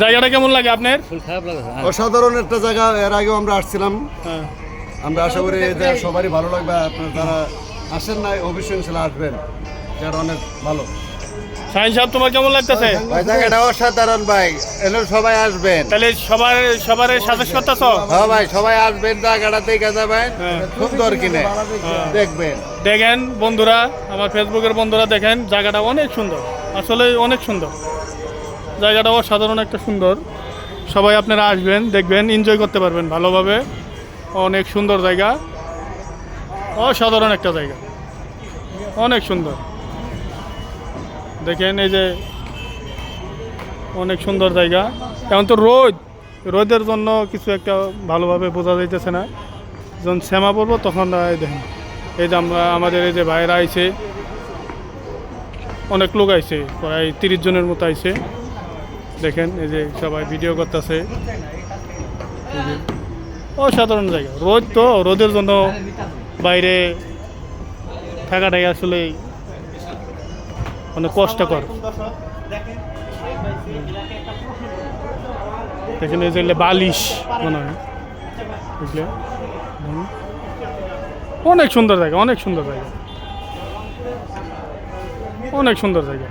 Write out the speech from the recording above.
জায়গাটা কেমন লাগে আপনার? অসাধারণ একটা জায়গা, এর আগেও আমরা আসছিলাম। আমরা আশা করি যে সবারই ভালো লাগবে। আপনার যারা আসেন নাই অবশ্যই ইনশাল্লাহ আসবেন, জায়গাটা অনেক ভালো। শাহিন সাহেব, তোমার কেমন লাগতেছে? ভাই জায়গাটা অসাধারণ ভাই, এলো সবাই আসবেন। তাহলে সবার সাজেস্ট করতেছ? হ্যাঁ ভাই, সবাই আসবেন, জায়গাটা দেখে যাবেন, সুন্দর কিনে দেখবেন। দেখেন বন্ধুরা, আমার ফেসবুকের বন্ধুরা দেখেন, জায়গাটা অনেক সুন্দর, আসলে অনেক সুন্দর জায়গাটা, অসাধারণ একটা সুন্দর। সবাই আপনারা আসবেন, দেখবেন, এনজয় করতে পারবেন ভালোভাবে। অনেক সুন্দর জায়গা, অসাধারণ একটা জায়গা, অনেক সুন্দর। দেখেন এই যে অনেক সুন্দর জায়গা। এখন তো রোদের জন্য কিছু একটা ভালোভাবে বোঝা যাইতেছে না। যখন শ্যামা পড়বো তখন দেখেন এই যে আমাদের এই যে ভাইরা আইছে, অনেক লোক আইছে, প্রায় 30 জনের মতো আইছে। দেখেন এই যে সবাই ভিডিও করতেছে। অসাধারণ জায়গা। রোদের জন্য বাইরে থাকাটাই আসলে অনেক কষ্টকর। দেখেন এই যে বালিশ মনে হয়, বুঝলে? অনেক সুন্দর জায়গা, অনেক সুন্দর জায়গা, অনেক সুন্দর জায়গা।